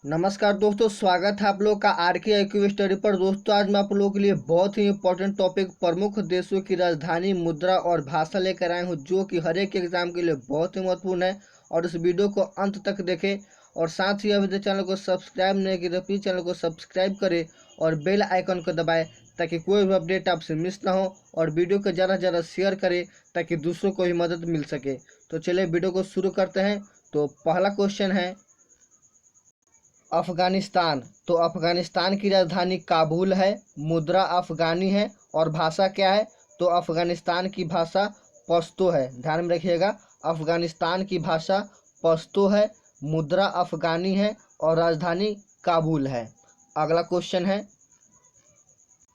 नमस्कार दोस्तों, स्वागत है आप लोग का आर के IQ स्टडी पर। दोस्तों आज मैं आप लोगों के लिए बहुत ही इंपॉर्टेंट टॉपिक प्रमुख देशों की राजधानी, मुद्रा और भाषा लेकर आए हूँ, जो कि हर एक एग्जाम के लिए बहुत ही महत्वपूर्ण है। और इस वीडियो को अंत तक देखें और साथ ही अभी चैनल को सब्सक्राइब नहीं किया तो प्लीज़ चैनल को सब्सक्राइब करें और बेल आइकन को दबाएं ताकि कोई भी अपडेट आपसे मिस ना हो। और वीडियो को ज़्यादा से ज़्यादा शेयर करें ताकि दूसरों को भी मदद मिल सके। तो चलिए वीडियो को शुरू करते हैं। तो पहला क्वेश्चन है अफगानिस्तान। तो अफगानिस्तान की राजधानी काबुल है, मुद्रा अफगानी है और भाषा क्या है? तो अफगानिस्तान की भाषा पश्तो है। ध्यान में रखिएगा, अफगानिस्तान की भाषा पश्तो है, मुद्रा अफगानी है और राजधानी काबुल है। अगला क्वेश्चन है,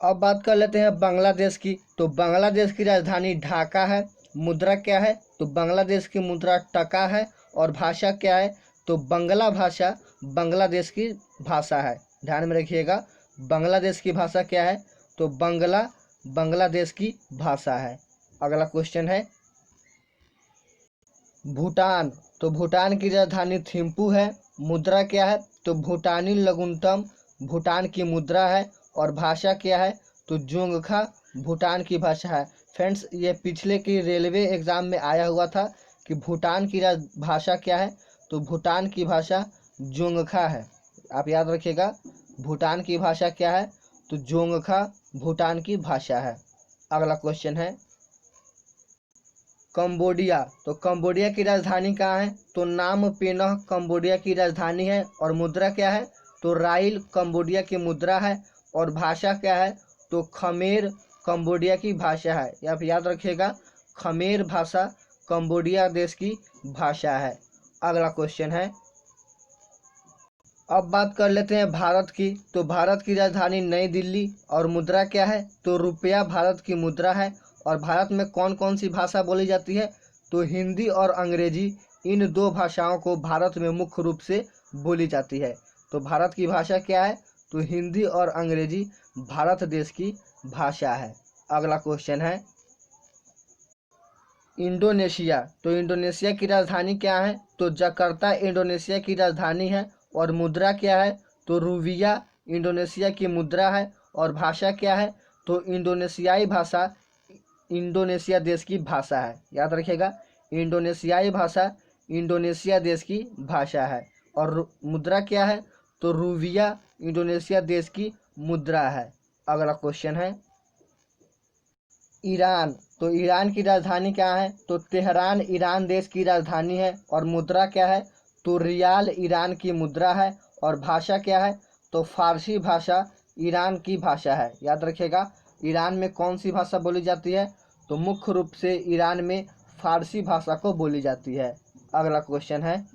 अब बात कर लेते हैं बांग्लादेश की। तो बांग्लादेश की राजधानी ढाका है, मुद्रा क्या है? तो बांग्लादेश की मुद्रा टका है और भाषा क्या है? तो बंगला भाषा बांग्लादेश की भाषा है। ध्यान में रखिएगा, बांग्लादेश की भाषा क्या है? तो बंगला बांग्लादेश की भाषा है। अगला क्वेश्चन है भूटान। तो भूटान की राजधानी थिम्पू है, मुद्रा क्या है? तो भूटानी लघुनतम भूटान की मुद्रा है और भाषा क्या है? तो जोंगखा भूटान की भाषा है। फ्रेंड्स, ये पिछले की रेलवे एग्जाम में आया हुआ था कि भूटान की भाषा क्या है? तो भूटान की भाषा जोंगखा है। आप याद रखिएगा, भूटान की भाषा क्या है? तो जोंगखा भूटान की भाषा है। अगला क्वेश्चन है कंबोडिया। तो कंबोडिया की राजधानी कहाँ है? तो नाम पेनह कंबोडिया की राजधानी है और मुद्रा क्या है? तो राइल कंबोडिया की मुद्रा है और भाषा क्या है? तो खमेर कंबोडिया की भाषा है। आप याद रखिएगा, खमेर भाषा कंबोडिया देश की भाषा है। अगला क्वेश्चन है, अब बात कर लेते हैं भारत की। तो भारत की राजधानी नई दिल्ली और मुद्रा क्या है? तो रुपया भारत की मुद्रा है। और भारत में कौन कौन सी भाषा बोली जाती है? तो हिंदी और अंग्रेजी, इन दो भाषाओं को भारत में मुख्य रूप से बोली जाती है। तो भारत की भाषा क्या है? तो हिंदी और अंग्रेजी भारत देश की भाषा है। अगला क्वेश्चन है इंडोनेशिया। तो इंडोनेशिया की राजधानी क्या है? तो जकार्ता इंडोनेशिया की राजधानी है और मुद्रा क्या है? तो रूविया इंडोनेशिया की मुद्रा है और भाषा क्या है? तो इंडोनेशियाई भाषा इंडोनेशिया देश की भाषा है। याद रखिएगा, इंडोनेशियाई भाषा इंडोनेशिया देश की भाषा है और मुद्रा क्या है? तो रूविया इंडोनेशिया देश की मुद्रा है। अगला क्वेश्चन है ईरान। तो ईरान की राजधानी क्या है? तो तेहरान ईरान देश की राजधानी है और मुद्रा क्या है? तो रियाल ईरान की मुद्रा है और भाषा क्या है? तो फारसी भाषा ईरान की भाषा है। याद रखिएगा, ईरान में कौन सी भाषा बोली जाती है? तो मुख्य रूप से ईरान में फारसी भाषा को बोली जाती है। अगला क्वेश्चन है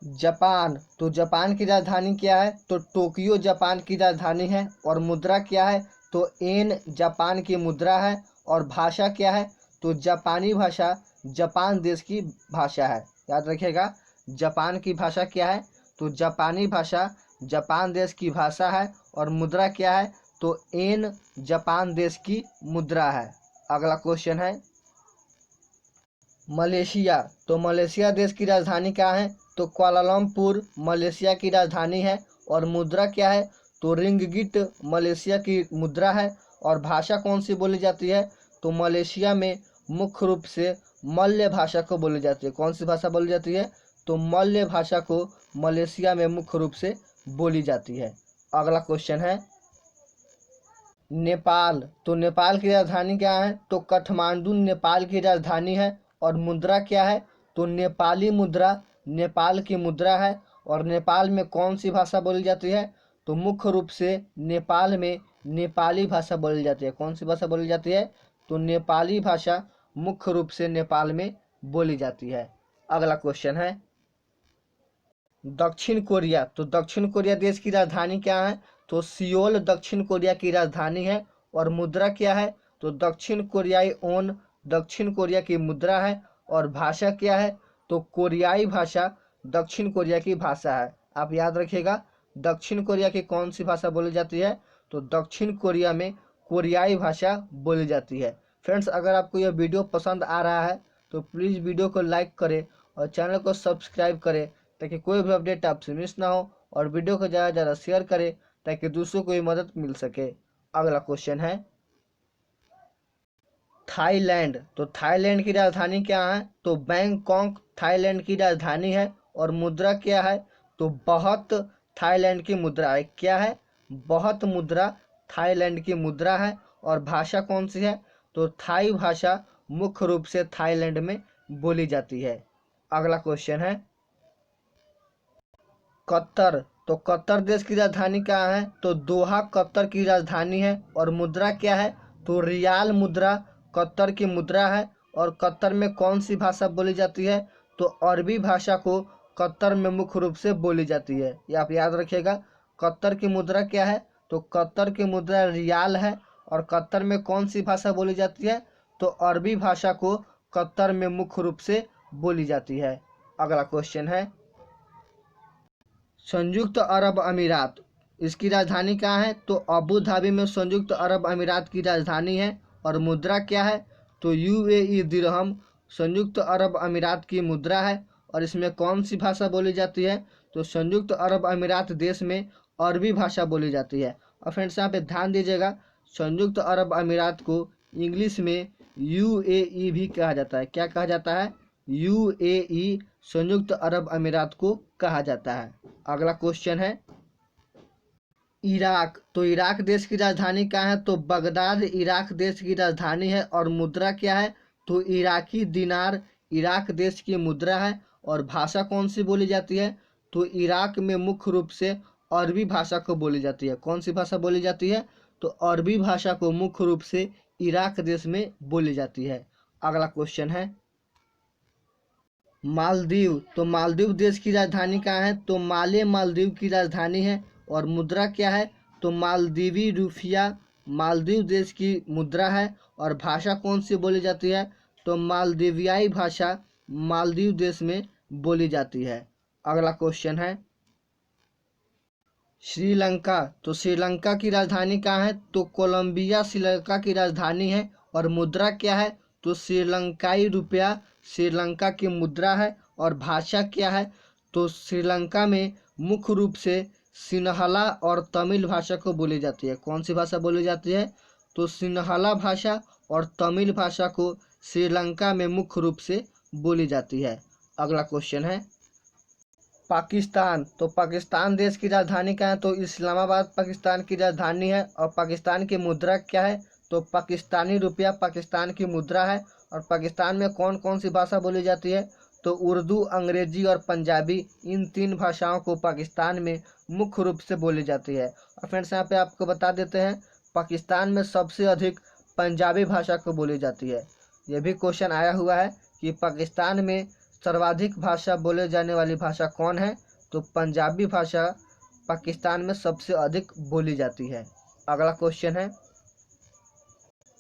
जापान। तो जापान की राजधानी क्या है? तो टोक्यो जापान की राजधानी है और मुद्रा क्या है? तो एन जापान की मुद्रा है और भाषा क्या है? तो जापानी भाषा जापान देश की भाषा है। याद रखिएगा, जापान की भाषा क्या है? तो जापानी भाषा जापान देश की भाषा है और मुद्रा क्या है? तो एन जापान देश की मुद्रा है। अगला क्वेश्चन है मलेशिया। तो मलेशिया देश की राजधानी क्या है? तो कुआलालंपुर मलेशिया की राजधानी है और मुद्रा क्या है? तो रिंगगिट मलेशिया की मुद्रा है और भाषा कौन सी बोली जाती है? तो मलेशिया में मुख्य रूप से मलय भाषा को बोली जाती है। कौन सी भाषा बोली जाती है? तो मलय भाषा को मलेशिया में मुख्य रूप से बोली जाती है। अगला क्वेश्चन है नेपाल। तो नेपाल की राजधानी क्या है? तो काठमांडू नेपाल की राजधानी है और मुद्रा क्या है? तो नेपाली मुद्रा नेपाल की मुद्रा है और नेपाल में कौन सी भाषा बोली जाती है? तो मुख्य रूप से नेपाल में नेपाली भाषा बोली जाती है। कौन सी भाषा बोली जाती है? तो नेपाली भाषा मुख्य रूप से नेपाल में बोली जाती है। अगला क्वेश्चन है दक्षिण कोरिया। तो दक्षिण कोरिया देश की राजधानी क्या है? तो सियोल दक्षिण कोरिया की राजधानी है और मुद्रा क्या है? तो दक्षिण कोरियाई ओन दक्षिण कोरिया की मुद्रा है और भाषा क्या है? तो कोरियाई भाषा दक्षिण कोरिया की भाषा है। आप याद रखिएगा, दक्षिण कोरिया की कौन सी भाषा बोली जाती है? तो दक्षिण कोरिया में कोरियाई भाषा बोली जाती है। फ्रेंड्स, अगर आपको यह वीडियो पसंद आ रहा है तो प्लीज़ वीडियो को लाइक करें और चैनल को सब्सक्राइब करें ताकि कोई भी अपडेट आपसे मिस ना हो, और वीडियो को ज़्यादा से ज़्यादा शेयर करें ताकि दूसरों को भी मदद मिल सके। अगला क्वेश्चन है थाईलैंड। तो थाईलैंड की राजधानी क्या है? तो बैंकॉक थाईलैंड की राजधानी है। और मुद्रा क्या है? तो बहुत थाईलैंड की मुद्रा है। क्या है? बहुत मुद्रा थाईलैंड की मुद्रा है। और भाषा कौन सी है? तो थाई भाषा मुख्य रूप से थाईलैंड में बोली जाती है। अगला क्वेश्चन है कतर। तो कतर देश की राजधानी क्या है? तो दोहा कतर की राजधानी है। और मुद्रा क्या है? तो रियाल मुद्रा कतर की मुद्रा है। और कतर में कौन सी भाषा बोली जाती है? तो अरबी भाषा को कतर में मुख्य रूप से बोली जाती है, ये आप याद रखिएगा। कतर की मुद्रा क्या है? तो कतर की मुद्रा रियाल है। और कतर में कौन सी भाषा बोली जाती है? तो अरबी भाषा को कतर में मुख्य रूप से बोली जाती है। अगला क्वेश्चन है संयुक्त अरब अमीरात। इसकी राजधानी कहाँ है? तो अबू धाबी में संयुक्त अरब अमीरात की राजधानी है। और मुद्रा क्या है? तो यूएई दिरहम संयुक्त अरब अमीरात की मुद्रा है। और इसमें कौन सी भाषा बोली जाती है? तो संयुक्त अरब अमीरात देश में अरबी भाषा बोली जाती है। और फ्रेंड्स यहाँ पे ध्यान दीजिएगा, संयुक्त अरब अमीरात को इंग्लिश में यूएई भी कहा जाता है। क्या कहा जाता है? यूएई संयुक्त अरब अमीरात को कहा जाता है। अगला क्वेश्चन है इराक। तो इराक देश की राजधानी क्या है? तो बगदाद इराक देश की राजधानी है। और मुद्रा क्या है? तो इराकी दिनार इराक देश की मुद्रा है। और भाषा कौन सी बोली जाती है? तो इराक में मुख्य रूप से अरबी भाषा को बोली जाती है। कौन सी भाषा बोली जाती है? तो अरबी भाषा को मुख्य रूप से इराक देश में बोली जाती है। अगला क्वेश्चन है मालदीव। तो मालदीव देश की राजधानी कहाँ है? तो माले मालदीव की राजधानी है। और मुद्रा क्या है? तो मालदीवी रुपया मालदीव देश की मुद्रा है। और भाषा कौन सी बोली जाती है? तो मालदीवियाई भाषा मालदीव देश में बोली जाती है। अगला क्वेश्चन है श्रीलंका। तो श्रीलंका की राजधानी कहाँ है? तो कोलंबिया श्रीलंका की राजधानी है। और मुद्रा क्या है? तो श्रीलंकाई रुपया श्रीलंका की मुद्रा है। और भाषा क्या है? तो श्रीलंका में मुख्य रूप से सिन्हला और तमिल भाषा को बोली जाती है। कौन सी भाषा बोली जाती है? तो सिन्हला भाषा और तमिल भाषा को श्रीलंका में मुख्य रूप से बोली जाती है। अगला क्वेश्चन है पाकिस्तान। तो पाकिस्तान देश की राजधानी क्या है? तो इस्लामाबाद पाकिस्तान की राजधानी है। और पाकिस्तान की मुद्रा क्या है? तो पाकिस्तानी रुपया पाकिस्तान की मुद्रा है। और पाकिस्तान में कौन कौन सी भाषा बोली जाती है? तो उर्दू अंग्रेजी और पंजाबी, इन 3 भाषाओं को पाकिस्तान में मुख्य रूप से बोली जाती है। और फ्रेंड्स यहाँ पे आपको बता देते हैं पाकिस्तान में सबसे अधिक पंजाबी भाषा को बोली जाती है। ये भी क्वेश्चन आया हुआ है कि पाकिस्तान में सर्वाधिक भाषा बोले जाने वाली भाषा कौन है? तो पंजाबी भाषा पाकिस्तान में सबसे अधिक बोली जाती है। अगला क्वेश्चन है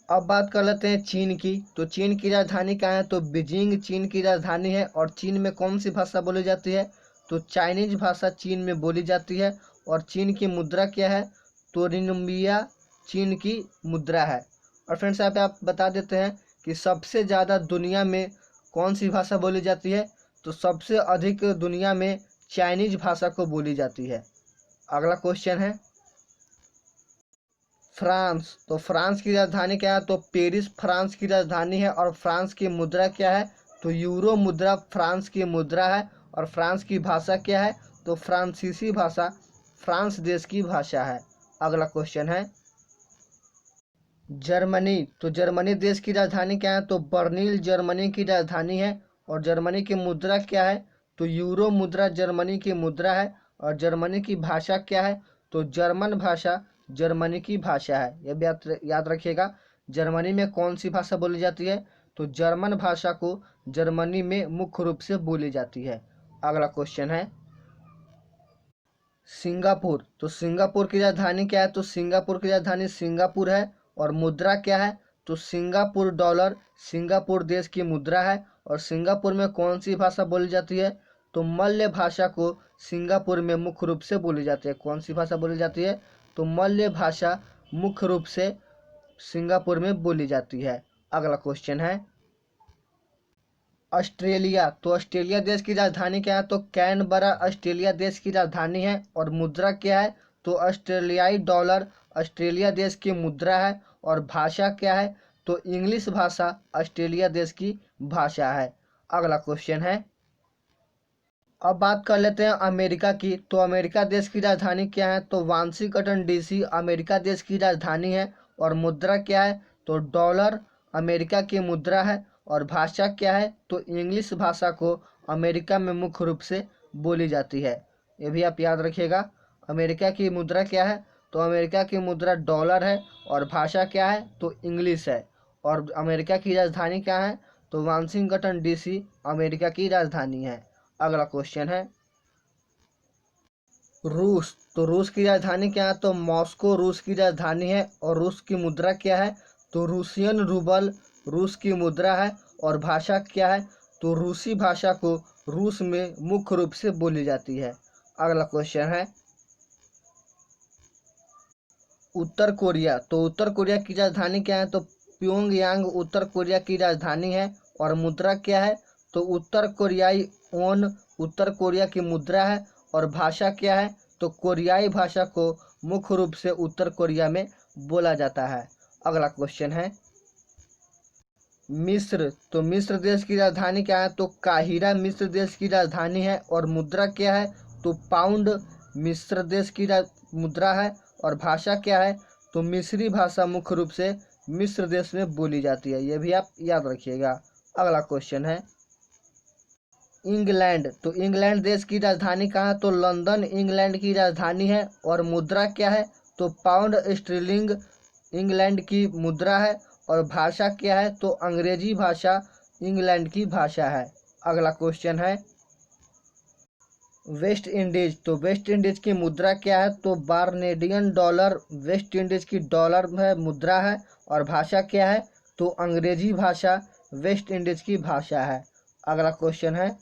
अब बात कर लेते हैं चीन की। तो चीन की राजधानी क्या है? तो बीजिंग चीन की राजधानी है। और चीन में कौन सी भाषा बोली जाती है? तो चाइनीज भाषा चीन में बोली जाती है। और चीन की मुद्रा क्या है? तो रिनमिया चीन की मुद्रा है। और फ्रेंड्स यहाँ पे आप बता देते हैं कि सबसे ज़्यादा दुनिया में कौन सी भाषा बोली जाती है? तो सबसे अधिक दुनिया में चाइनीज भाषा को बोली जाती है। अगला क्वेश्चन है फ्रांस। तो फ्रांस की राजधानी क्या है? तो पेरिस फ्रांस की राजधानी है। और फ्रांस की मुद्रा क्या है? तो यूरो मुद्रा फ्रांस की मुद्रा है। और फ्रांस की भाषा क्या है? तो फ्रांसीसी भाषा फ्रांस देश की भाषा है। अगला क्वेश्चन है जर्मनी। तो जर्मनी देश की राजधानी क्या है? तो बर्लिन जर्मनी की राजधानी है। और जर्मनी की मुद्रा क्या है? तो यूरो मुद्रा जर्मनी की मुद्रा है। और जर्मनी की भाषा क्या है? तो जर्मन भाषा जर्मनी की भाषा है। यह भी याद रखिएगा। जर्मनी में कौन सी भाषा बोली जाती है? तो जर्मन भाषा को जर्मनी में मुख्य रूप से बोली जाती है। अगला क्वेश्चन है सिंगापुर। तो सिंगापुर की राजधानी क्या है? तो सिंगापुर की राजधानी सिंगापुर है। और मुद्रा क्या है? तो सिंगापुर डॉलर सिंगापुर देश की मुद्रा है। और सिंगापुर में कौन सी भाषा बोली जाती है? तो मलय भाषा को सिंगापुर में मुख्य रूप से बोली जाती है। कौन सी भाषा बोली जाती है? तो मलय भाषा मुख्य रूप से सिंगापुर में बोली जाती है। अगला क्वेश्चन है ऑस्ट्रेलिया, तो ऑस्ट्रेलिया देश की राजधानी क्या है? तो कैनबरा ऑस्ट्रेलिया देश की राजधानी है। और मुद्रा क्या है? तो ऑस्ट्रेलियाई डॉलर ऑस्ट्रेलिया देश की मुद्रा है। और भाषा क्या है? तो इंग्लिश भाषा ऑस्ट्रेलिया देश की भाषा है। अगला क्वेश्चन है, अब बात कर लेते हैं अमेरिका की। तो अमेरिका देश की राजधानी क्या है? तो वाशिंगटन डीसी अमेरिका देश की राजधानी है। और मुद्रा क्या है? तो डॉलर अमेरिका की मुद्रा है। और भाषा क्या है? तो इंग्लिश भाषा को अमेरिका में मुख्य रूप से बोली जाती है। ये भी आप याद रखिएगा। अमेरिका की मुद्रा क्या है? तो अमेरिका की मुद्रा डॉलर है। और भाषा क्या है? तो इंग्लिश है। और अमेरिका की राजधानी क्या है? तो वाशिंगटन डीसी अमेरिका की राजधानी है। अगला क्वेश्चन है, रूस, तो रूस की राजधानी क्या है? तो मॉस्को रूस की राजधानी है। और रूस की मुद्रा क्या है? तो रूसियन रूबल रूस की मुद्रा है। और भाषा क्या है? तो रूसी भाषा को रूस में मुख्य रूप से बोली जाती है। अगला क्वेश्चन है, उत्तर कोरिया, तो उत्तर कोरिया की राजधानी क्या है? तो प्योंगयांग उत्तर कोरिया की राजधानी है। और मुद्रा क्या है? तो उत्तर कोरियाई ओन उत्तर कोरिया की मुद्रा है। और भाषा क्या है? तो कोरियाई भाषा को मुख्य रूप से उत्तर कोरिया में बोला जाता है। अगला क्वेश्चन है, मिस्र, तो मिस्र देश की राजधानी क्या है? तो काहिरा मिस्र देश की राजधानी है। और मुद्रा क्या है? तो पाउंड मिस्र देश की मुद्रा है। और भाषा क्या है? तो मिस्री भाषा मुख्य रूप से मिस्र देश में बोली जाती है। ये भी आप याद रखिएगा। अगला क्वेश्चन है, इंग्लैंड, तो इंग्लैंड देश की राजधानी कहाँ है? तो लंदन इंग्लैंड की राजधानी है। और मुद्रा क्या है? तो पाउंड स्टर्लिंग इंग्लैंड की मुद्रा है। और भाषा क्या है? तो अंग्रेजी भाषा इंग्लैंड की भाषा है। अगला क्वेश्चन है, वेस्ट इंडीज, तो वेस्ट इंडीज की मुद्रा क्या है? तो बार्नेडियन डॉलर वेस्ट इंडीज की डॉलर में मुद्रा है। और भाषा क्या है? तो अंग्रेजी भाषा वेस्ट इंडीज की भाषा है। अगला क्वेश्चन है,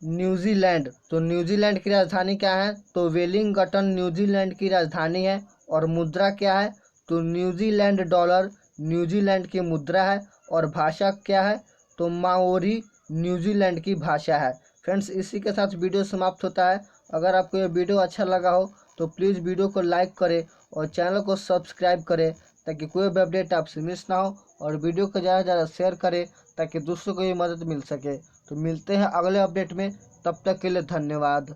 न्यूजीलैंड, तो न्यूजीलैंड की राजधानी क्या है? तो वेलिंगटन न्यूजीलैंड की राजधानी है। और मुद्रा क्या है? तो न्यूजीलैंड डॉलर न्यूजीलैंड की मुद्रा है। और भाषा क्या है? तो माओरी न्यूजीलैंड की भाषा है। फ्रेंड्स, इसी के साथ वीडियो समाप्त होता है। अगर आपको ये वीडियो अच्छा लगा हो तो प्लीज़ वीडियो को लाइक करें और चैनल को सब्सक्राइब करें ताकि कोई भी अपडेट आपसे मिस ना हो। और वीडियो को ज़्यादा से ज़्यादा शेयर करें ताकि दूसरों को भी मदद मिल सके। तो मिलते हैं अगले अपडेट में, तब तक के लिए धन्यवाद।